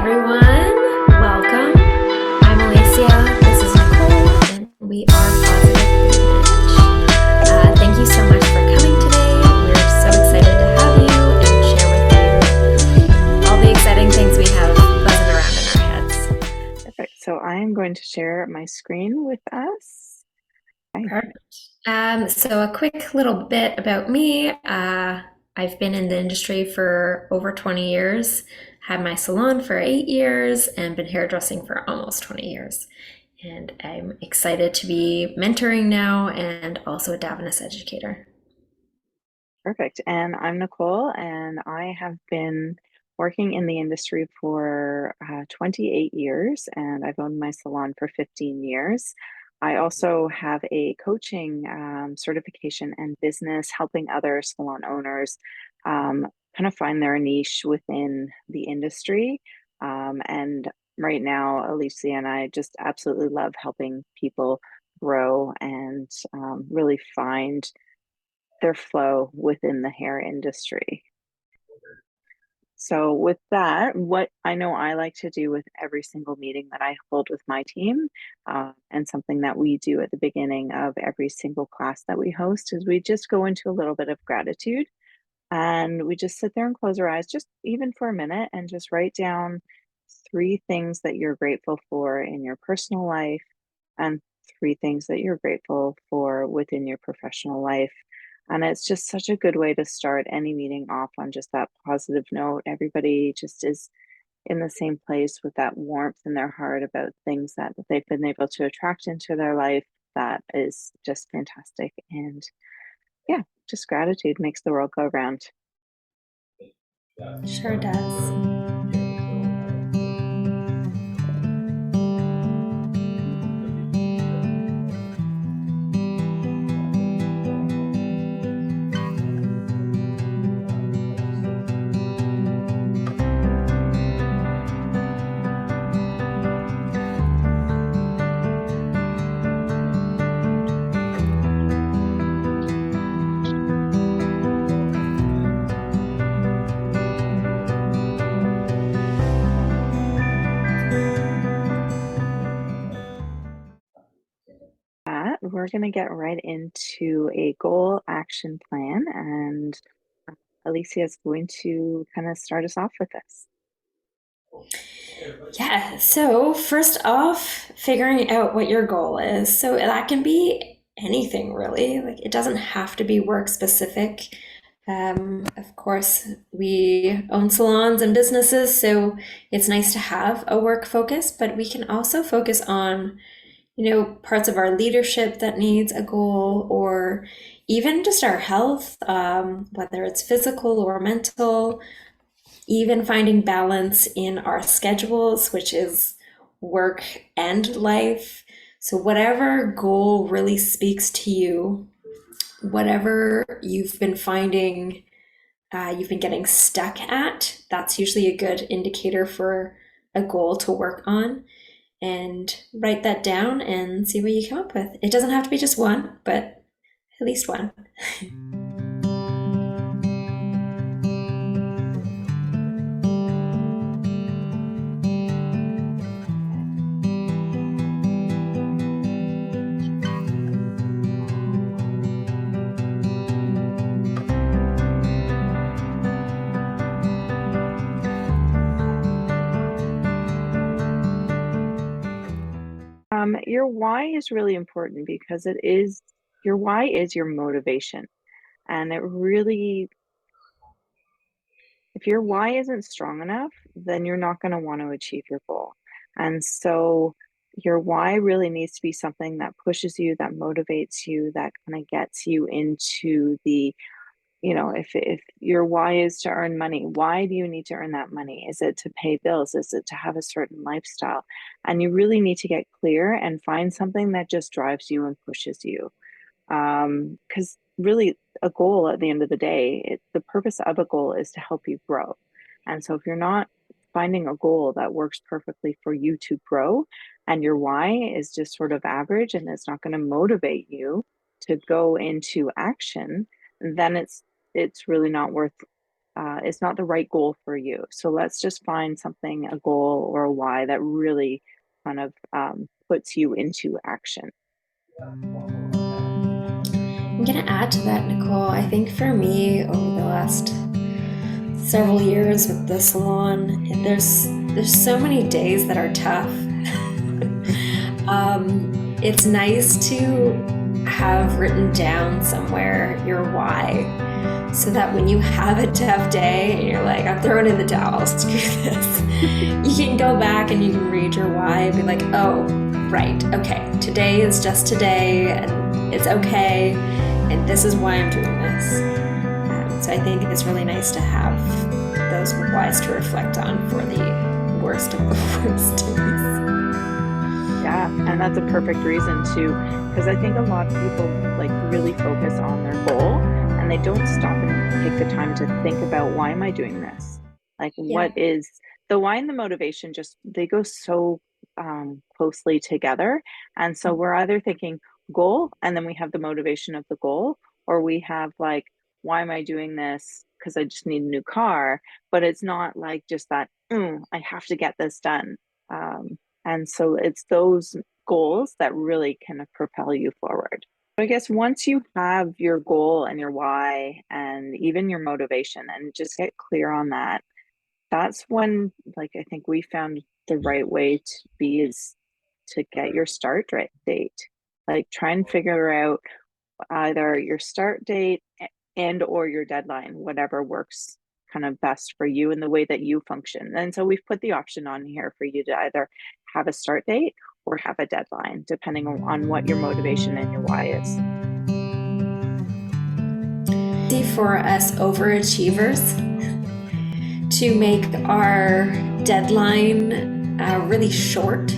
everyone. Welcome. I'm Alicia. This is Nicole, and we are Positive Image. Thank you so much for coming today. We're so excited to have you and share with you all the exciting things we have buzzing around in our heads. Perfect. So I am going to share my screen with us. Hi. Perfect. So a quick little bit about me. I've been in the industry for over 20 years, had my salon for 8 years, and been hairdressing for almost 20 years. And I'm excited to be mentoring now and also a Davines educator. Perfect. And I'm Nicole, and I have been working in the industry for 28 years, and I've owned my salon for 15 years. I also have a coaching certification and business helping other salon owners kind of find their niche within the industry. And right now, Alicia and I just absolutely love helping people grow and really find their flow within the hair industry. So, with that, what I know I like to do with every single meeting that I hold with my team, and something that we do at the beginning of every single class that we host, is we just go into a little bit of gratitude and we just sit there and close our eyes, just even for a minute, and just write down three things that you're grateful for in your personal life and three things that you're grateful for within your professional life. And it's just such a good way to start any meeting off on just that positive note. Everybody just is in the same place with that warmth in their heart about things that they've been able to attract into their life. That is just fantastic. And yeah, just gratitude makes the world go round. Sure does. We're going to get right into a goal action plan, and Alicia is going to kind of start us off with this. Yeah, so first off, figuring out what your goal is. So that can be anything really. Like it doesn't have to be work specific. Of course, we own salons and businesses, so it's nice to have a work focus, but we can also focus on, parts of our leadership that needs a goal, or even just our health, whether it's physical or mental, even finding balance in our schedules, which is work and life. So, whatever goal really speaks to you, whatever you've been finding you've been getting stuck at, that's usually a good indicator for a goal to work on. And write that down and see what you come up with. It doesn't have to be just one, but at least one. Your why is really important because it is your why is your motivation. And it really, if your why isn't strong enough, then you're not going to want to achieve your goal. And so your why really needs to be something that pushes you, that motivates you, that kind of gets you into the, if your why is to earn money, why do you need to earn that money? Is it to pay bills? Is it to have a certain lifestyle? And you really need to get clear and find something that just drives you and pushes you. Because really, a goal at the end of the day, the purpose of a goal is to help you grow. And so, if you're not finding a goal that works perfectly for you to grow, and your why is just sort of average and it's not going to motivate you to go into action, then it's really not worth it's not the right goal for you. So let's just find something, a goal or a why that really kind of puts you into action. I'm gonna add to that, Nicole. I think for me, over the last several years with the salon, there's so many days that are tough. It's nice to have written down somewhere your why, so that when you have a tough day and you're like, I'm throwing in the towel, screw this, you can go back and you can read your why and be like, oh, right, okay, today is just today and it's okay, and this is why I'm doing this. So I think it's really nice to have those whys to reflect on for the worst of the worst days. Yeah, and that's a perfect reason to, because I think a lot of people like really focus on their goal and they don't stop and take the time to think about why am I doing this? Like, Yeah. what is the why and the motivation? Just they go so closely together. And so we're either thinking goal and then we have the motivation of the goal, or we have like, why am I doing this? Because I just need a new car. But it's not like just that, I have to get this done. And so it's those goals that really kind of propel you forward. I guess once you have your goal and your why and even your motivation and just get clear on that, that's when, like, I think we found the right way to be is to get your start date. Like, try and figure out either your start date and or your deadline, whatever works kind of best for you and the way that you function. And so we've put the option on here for you to either have a start date or have a deadline, depending on what your motivation and your why is. For us overachievers to make our deadline really short.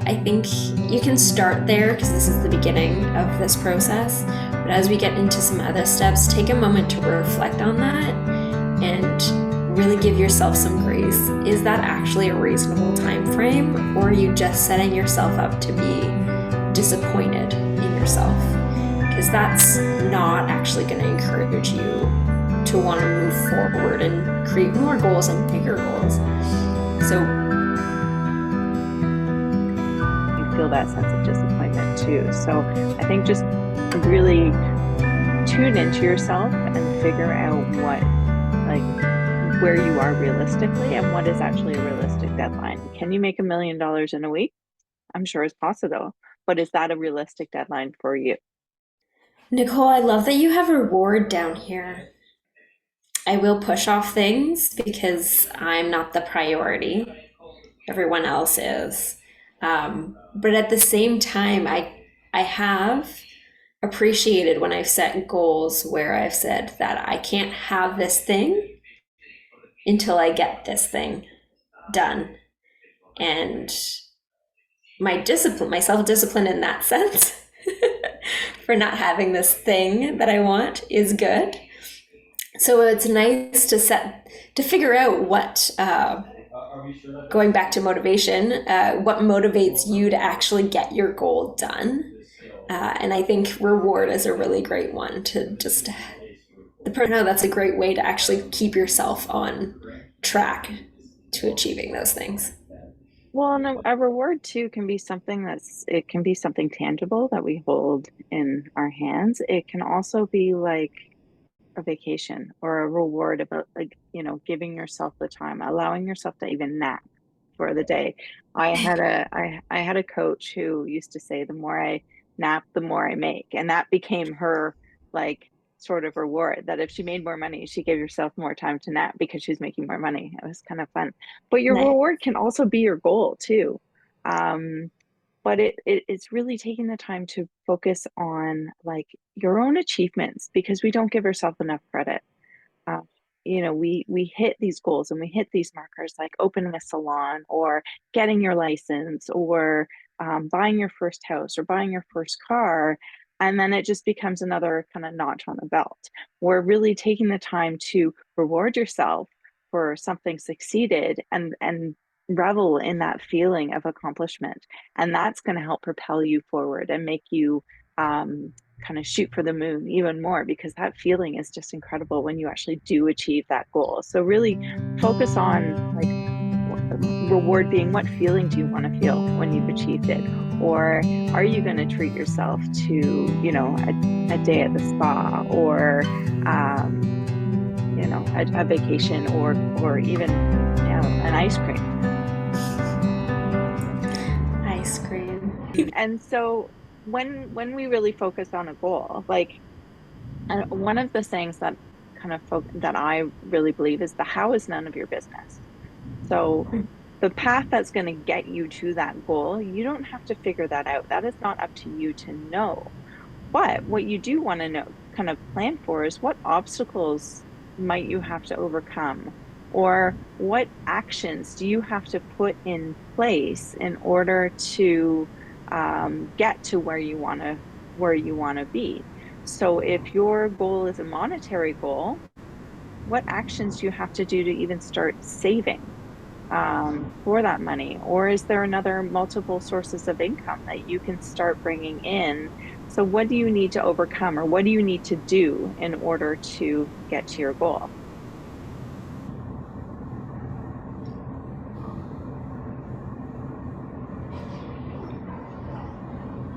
I think you can start there because this is the beginning of this process. But as we get into some other steps, take a moment to reflect on that and really give yourself some grace. Is that actually a reasonable time frame, or are you just setting yourself up to be disappointed in yourself? Because that's not actually going to encourage you to want to move forward and create more goals and bigger goals. So You feel that sense of disappointment too. So I think just really tune into yourself and figure out what, like, where you are realistically and what is actually a realistic deadline. Can you make $1 million in a week? I'm sure it's possible, but is that a realistic deadline for you? Nicole, I love that you have a reward down here. I will push off things because I'm not the priority. Everyone else is. But at the same time, I have appreciated when I've set goals where I've said that I can't have this thing until I get this thing done. And my discipline, my self discipline in that sense for not having this thing that I want is good. So it's nice to figure out what, going back to motivation, what motivates you to actually get your goal done. And I think reward is a really great one to just, no, that's a great way to actually keep yourself on track to achieving those things. Well, and a reward too can be something it can be something tangible that we hold in our hands. It can also be like a vacation or a reward about, like, giving yourself the time, allowing yourself to even nap for the day. I had a coach who used to say the more I nap, the more I make. And that became her like sort of reward, that if she made more money, she gave herself more time to nap because she was making more money. It was kind of fun. But your Nice. reward can also be your goal too. Um, but it's really taking the time to focus on like your own achievements, because we don't give ourselves enough credit. uh, we hit these goals and we hit these markers, like opening a salon or getting your license or buying your first house or buying your first car, and then it just becomes another kind of notch on the belt. We're really taking the time to reward yourself for something succeeded and revel in that feeling of accomplishment, and that's going to help propel you forward and make you kind of shoot for the moon even more, because that feeling is just incredible when you actually do achieve that goal. So really focus on like reward being, what feeling do you want to feel when you've achieved it? Or are you going to treat yourself to, a day at the spa, or a vacation, or even, an ice cream. Ice cream. And so when we really focus on a goal, like, one of the things that that I really believe is the how is none of your business. So the path that's going to get you to that goal, you don't have to figure that out. That is not up to you to know. But what you do want to know, kind of plan for, is what obstacles might you have to overcome, or what actions do you have to put in place in order to get to where you want to be. So if your goal is a monetary goal, what actions do you have to do to even start saving for that money? Or is there another multiple sources of income that you can start bringing in? So, what do you need to overcome, or what do you need to do in order to get to your goal?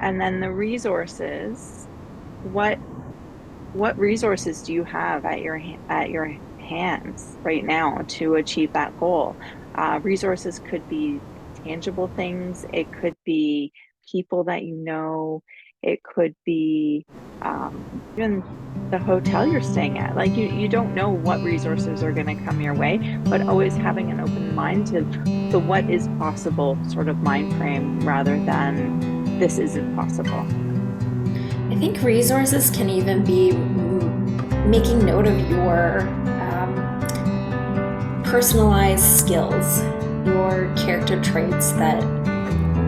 And then the resources, what what resources do you have at your hands right now to achieve that goal? Resources could be tangible things. It could be people that you know. It could be even the hotel you're staying at. Like, you don't know what resources are going to come your way, but always having an open mind to the what is possible sort of mind frame, rather than this isn't possible. I think resources can even be making note of your personalized skills, your character traits that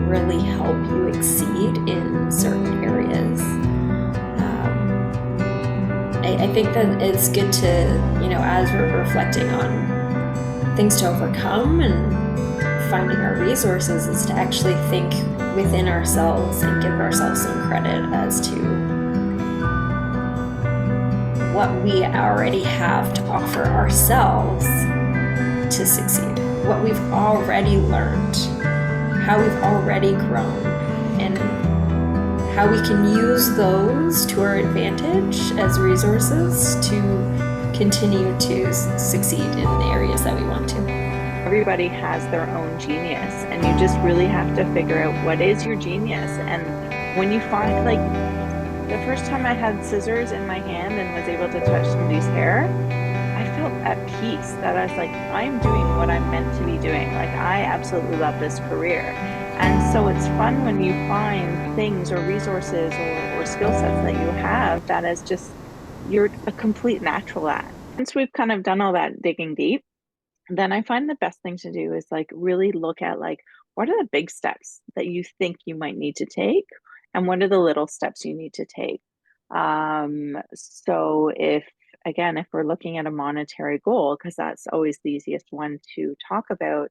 really help you exceed in certain areas. I think that it's good to, as we're reflecting on things to overcome and finding our resources, is to actually think within ourselves and give ourselves some credit as to what we already have to offer ourselves to succeed, what we've already learned, how we've already grown, and how we can use those to our advantage as resources to continue to succeed in the areas that we want to. Everybody has their own genius, and you just really have to figure out what is your genius. And when you find, like, the first time I had scissors in my hand and was able to touch somebody's hair, I felt at peace, that I was like, I'm doing what I'm meant to be doing. Like, I absolutely love this career. And so it's fun when you find things or resources or skill sets that you have that is just, you're a complete natural at. Once we've kind of done all that digging deep, then I find the best thing to do is like really look at, like, what are the big steps that you think you might need to take, and what are the little steps you need to take. So if we're looking at a monetary goal, because that's always the easiest one to talk about,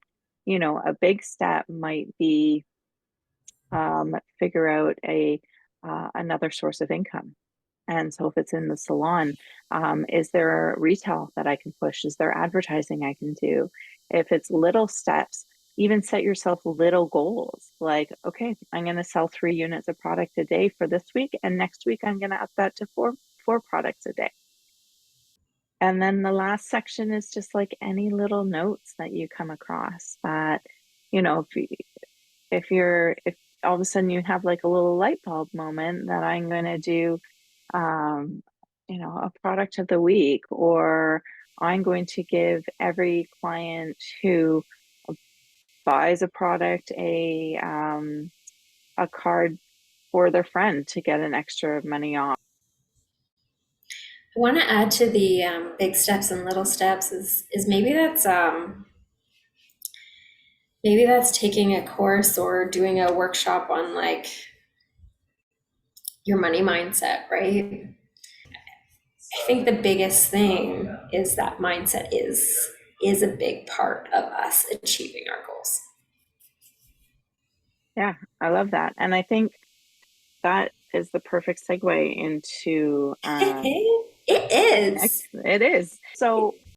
a big step might be figure out a another source of income. And so if it's in the salon, is there retail that I can push? Is there advertising I can do? If it's little steps, even set yourself little goals. Like, okay, I'm going to sell 3 units of product a day for this week, and next week I'm going to up that to four products a day. And then the last section is just like any little notes that you come across that, if all of a sudden you have like a little light bulb moment, that I'm going to do um, a product of the week, or I'm going to give every client who buys a product a card for their friend to get an extra money off. I want to add to the big steps and little steps is maybe that's taking a course or doing a workshop on like your money mindset, right? I think the biggest thing is that mindset is a big part of us achieving our goals. Yeah, I love that. And I think that is the perfect segue into It is. it is. So